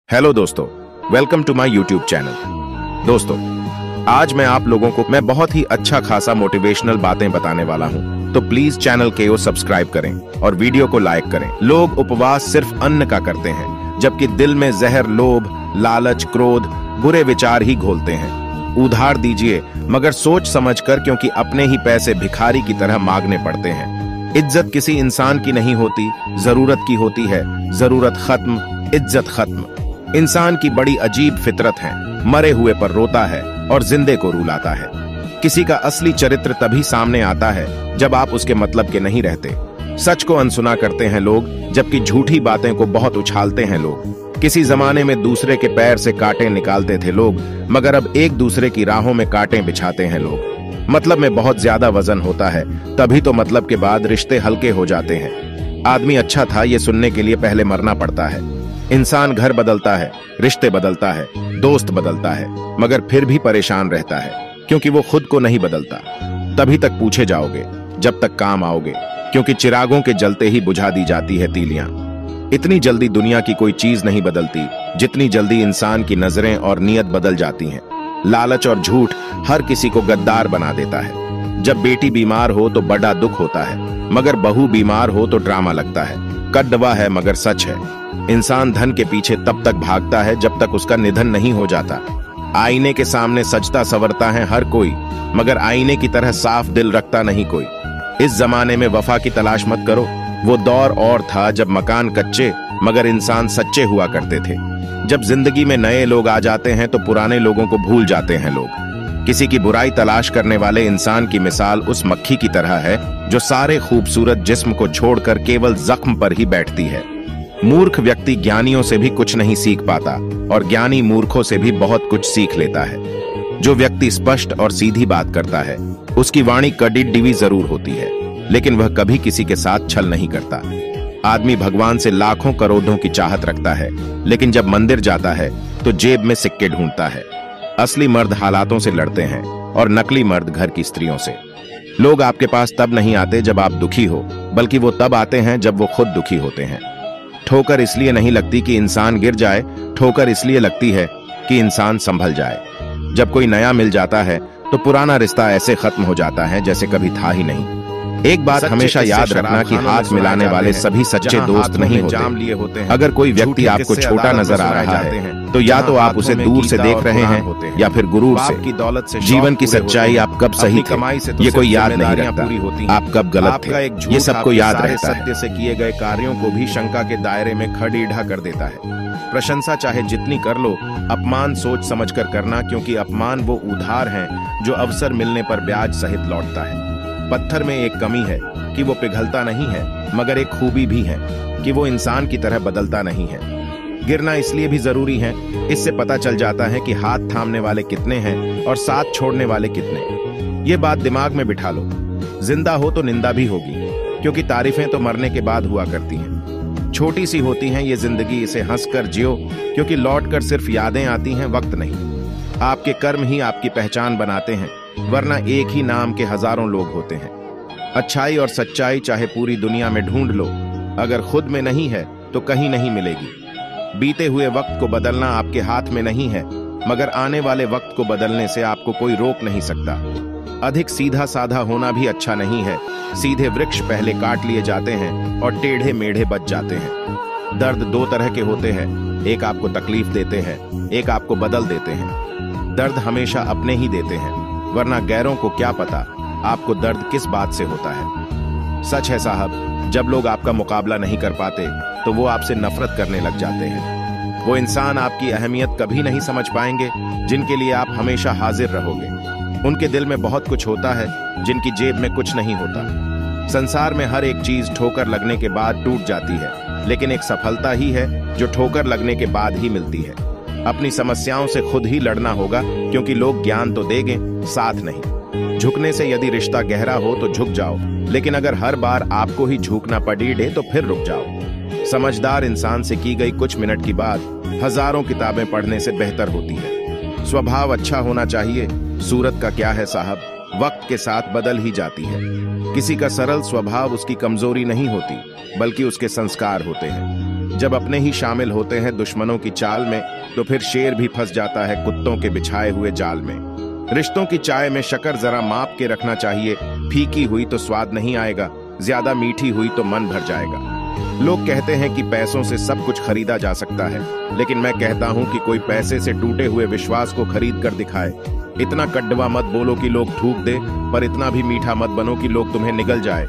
Hello दोस्तों, welcome to my YouTube channel. दोस्तों, आज मैं बहुत ही अच्छा खासा मोटिवेशनल बातें बताने वाला हूं, तो प्लीज चैनल को सब्सक्राइब करें और वीडियो को लाइक करें। लोग उपवास सिर्फ अन्न का करते हैं, जबकि दिल में जहर, लोभ, लालच, क्रोध, बुरे विचार ही घोलते हैं। उधार दीजिए, मगर सोच समझकर, क्योंकि अपने ही पैसे भिखारी की तरह मांगने पड़ते हैं। इज्जत किसी इंसान की नहीं होती, जरूरत की होती है। जरूरत खत्म, इज्जत खत्म। इंसान की बड़ी अजीब फितरत है, मरे हुए पर रोता है और जिंदे को रुलाता है। किसी का असली चरित्र तभी सामने आता है जब आप उसके मतलब के नहीं रहते। सच को अनसुना करते हैं लोग, जबकि झूठी बातें को बहुत उछालते हैं लोग। किसी जमाने में दूसरे के पैर से कांटे निकालते थे लोग, मगर अब एक दूसरे की राहों में कांटे बिछाते हैं लोग। मतलब में बहुत ज्यादा वजन होता है, तभी तो मतलब के बाद रिश्ते हल्के हो जाते हैं। आदमी अच्छा था ये सुनने के लिए पहले मरना पड़ता है। इंसान घर बदलता है, रिश्ते बदलता है, दोस्त बदलता है, मगर फिर भी परेशान रहता है, क्योंकि वो खुद को नहीं बदलता। तभी तक पूछे जाओगे जब तक काम आओगे, क्योंकि चिरागों के जलते ही बुझा दी जाती है तीलियां। इतनी जल्दी दुनिया की कोई चीज नहीं बदलती, जितनी जल्दी इंसान की नजरें और नियत बदल जाती हैं। लालच और झूठ हर किसी को गद्दार बना देता है। जब बेटी बीमार हो तो बड़ा दुख होता है, मगर बहू बीमार हो तो ड्रामा लगता है। कड़वा है मगर सच है। इंसान धन के पीछे तब तक भागता है जब तक उसका निधन नहीं हो जाता। आईने के सामने सजता संवरता है हर कोई, मगर आईने की तरह साफ दिल रखता नहीं कोई। इस जमाने में वफा की तलाश मत करो। वो दौर और था जब मकान कच्चे मगर इंसान सच्चे हुआ करते थे। जब जिंदगी में नए लोग आ जाते हैं तो पुराने लोगों को भूल जाते हैं लोग। किसी की बुराई तलाश करने वाले इंसान की मिसाल उस मक्खी की तरह है जो सारे खूबसूरत जिस्म को छोड़कर केवल जख्म पर ही बैठती है। मूर्ख व्यक्ति ज्ञानियों से भी कुछ नहीं सीख पाता, और ज्ञानी मूर्खों से भी बहुत कुछ सीख लेता है। जो व्यक्ति स्पष्ट और सीधी बात करता है, उसकी वाणी कड़िड़िवी जरूर होती है, लेकिन वह कभी किसी के साथ छल नहीं करता। आदमी भगवान से लाखों करोड़ों की चाहत रखता है, लेकिन जब मंदिर जाता है तो जेब में सिक्के ढूंढता है। असली मर्द हालातों से लड़ते हैं और नकली मर्द घर की स्त्रियों से। लोग आपके पास तब नहीं आते जब आप दुखी हो, बल्कि वो तब आते हैं जब वो खुद दुखी होते हैं। ठोकर इसलिए नहीं लगती कि इंसान गिर जाए, ठोकर इसलिए लगती है कि इंसान संभल जाए। जब कोई नया मिल जाता है तो पुराना रिश्ता ऐसे खत्म हो जाता है जैसे कभी था ही नहीं। एक बात हमेशा याद रखना कि हाथ मिलाने वाले सभी सच्चे दोस्त नहीं होते। अगर कोई व्यक्ति आपको छोटा नजर आ रहा है तो या तो आप उसे दूर से देख रहे हैं या फिर गुरूर से। जीवन की सच्चाई आप कब सही थे ये कोई याद नहीं रखता, आप कब गलत थे ये सबको याद रहता है। सत्य से किए गए कार्यों को भी शंका के दायरे में खड़ीढ़ा कर देता है। प्रशंसा चाहे जितनी कर लो, अपमान सोच समझ कर करना, क्योंकि अपमान वो उधार है जो अवसर मिलने पर ब्याज सहित लौटता है। पत्थर में एक कमी है कि वो पिघलता नहीं है, मगर एक खूबी भी है कि वो इंसान की तरह बदलता नहीं है। गिरना इसलिए भी जरूरी है, इससे पता चल जाता है कि हाथ थामने वाले कितने हैं और साथ छोड़ने वाले कितने। ये बात दिमाग में बिठा लो। जिंदा हो तो निंदा भी होगी, क्योंकि तारीफें तो मरने के बाद हुआ करती हैं। छोटी सी होती हैं ये जिंदगी, इसे हंसकर जियो, क्योंकि लौट कर सिर्फ यादें आती हैं, वक्त नहीं। आपके कर्म ही आपकी पहचान बनाते हैं, वरना एक ही नाम के हजारों लोग होते हैं। अच्छाई और सच्चाई चाहे पूरी दुनिया में ढूंढ लो, अगर खुद में नहीं है तो कहीं नहीं मिलेगी। बीते हुए वक्त को बदलना आपके हाथ में नहीं है, मगर आने वाले वक्त को बदलने से आपको कोई रोक नहीं सकता। अधिक सीधा साधा होना भी अच्छा नहीं है। सीधे वृक्ष पहले काट लिए जाते हैं और टेढ़े मेढ़े बच जाते हैं। दर्द दो तरह के होते हैं, एक आपको तकलीफ देते हैं, एक आपको बदल देते हैं। दर्द हमेशा अपने ही देते हैं, वरना गैरों को क्या पता आपको दर्द किस बात से होता है। सच है साहब, जब लोग आपका मुकाबला नहीं कर पाते तो वो आपसे नफरत करने लग जाते हैं। वो इंसान आपकी अहमियत कभी नहीं समझ पाएंगे जिनके लिए आप हमेशा हाजिर रहोगे। उनके दिल में बहुत कुछ होता है जिनकी जेब में कुछ नहीं होता। संसार में हर एक चीज ठोकर लगने के बाद टूट जाती है, लेकिन एक सफलता ही है जो ठोकर लगने के बाद ही मिलती है। अपनी समस्याओं से खुद ही लड़ना होगा, क्योंकि लोग ज्ञान तो देंगे, साथ नहीं। झुकने से यदि रिश्ता गहरा हो तो झुक जाओ, लेकिन अगर हर बार आपको ही झुकना पड़े तो फिर रुक जाओ। समझदार इंसान से की गई कुछ मिनट की बात हजारों किताबें पढ़ने से बेहतर होती है। स्वभाव अच्छा होना चाहिए, सूरत का क्या है साहब, वक्त के साथ बदल ही जाती है। किसी का सरल स्वभाव उसकी कमजोरी नहीं होती, बल्कि उसके संस्कार होते हैं। जब अपने ही शामिल होते हैं दुश्मनों की चाल में, तो फिर शेर भी फंस जाता है कुत्तों के बिछाए हुए जाल में। रिश्तों की चाय में शक्कर जरा माप के रखना चाहिए, फीकी हुई तो स्वाद नहीं आएगा, ज्यादा मीठी हुई तो मन भर जाएगा। लोग कहते हैं कि पैसों से सब कुछ खरीदा जा सकता है, लेकिन मैं कहता हूं कि कोई पैसे से टूटे हुए विश्वास को खरीद कर दिखाए। इतना कड्डवा मत बोलो कि लोग थूक दे, पर इतना भी मीठा मत बनो कि लोग तुम्हें निगल जाए।